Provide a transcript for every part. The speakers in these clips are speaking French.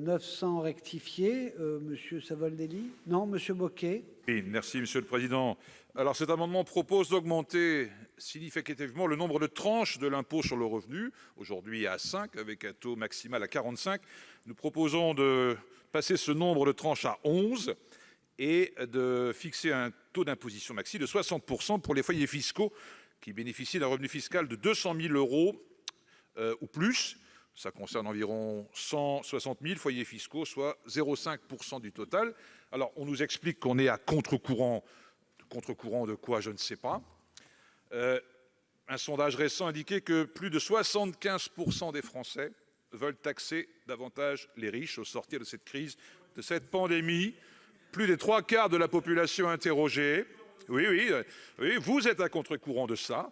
900 rectifié, Monsieur Savoldelli? Non, Monsieur Bocquet? Oui, merci Monsieur le Président. Alors cet amendement propose d'augmenter significativement le nombre de tranches de l'impôt sur le revenu, aujourd'hui à 5, avec un taux maximal à 45. Nous proposons de passer ce nombre de tranches à 11 et de fixer un taux d'imposition maxi de 60% pour les foyers fiscaux qui bénéficient d'un revenu fiscal de 200 000 euros ou plus. Ça concerne environ 160 000 foyers fiscaux, soit 0,5% du total. Alors, on nous explique qu'on est à contre-courant. Contre-courant de quoi, je ne sais pas. Un sondage récent indiquait que plus de 75% des Français veulent taxer davantage les riches au sortir de cette crise, de cette pandémie. Plus des 3/4 de la population interrogée. Oui, vous êtes à contre-courant de ça.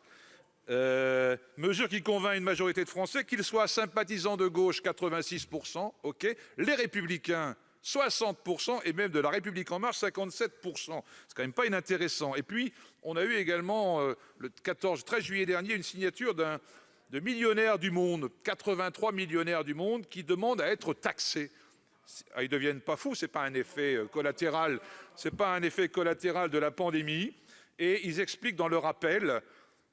Mesure qui convainc une majorité de Français, qu'ils soient sympathisants de gauche, 86%, ok, les Républicains, 60%, et même de la République en marche, 57%. C'est quand même pas inintéressant. Et puis, on a eu également, le 13 juillet dernier, une signature de millionnaires du monde, 83 millionnaires du monde, qui demandent à être taxés. Ils ne deviennent pas fous, c'est pas un effet collatéral, c'est pas un effet collatéral de la pandémie. Et ils expliquent dans leur appel: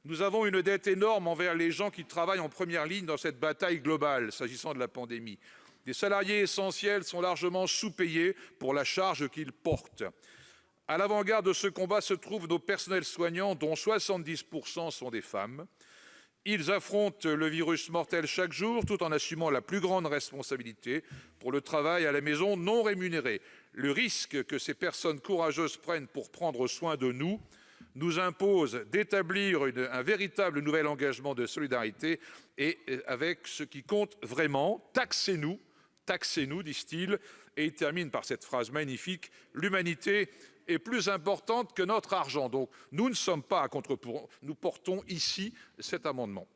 nous avons une dette énorme envers les gens qui travaillent en première ligne dans cette bataille globale s'agissant de la pandémie. Les salariés essentiels sont largement sous-payés pour la charge qu'ils portent. À l'avant-garde de ce combat se trouvent nos personnels soignants, dont 70% sont des femmes. Ils affrontent le virus mortel chaque jour, tout en assumant la plus grande responsabilité pour le travail à la maison non rémunéré. Le risque que ces personnes courageuses prennent pour prendre soin de nous impose d'établir un véritable nouvel engagement de solidarité et avec ce qui compte vraiment. Taxez-nous, disent-ils. Et il termine par cette phrase magnifique: l'humanité est plus importante que notre argent. Donc nous ne sommes pas à contre-courant, nous portons ici cet amendement.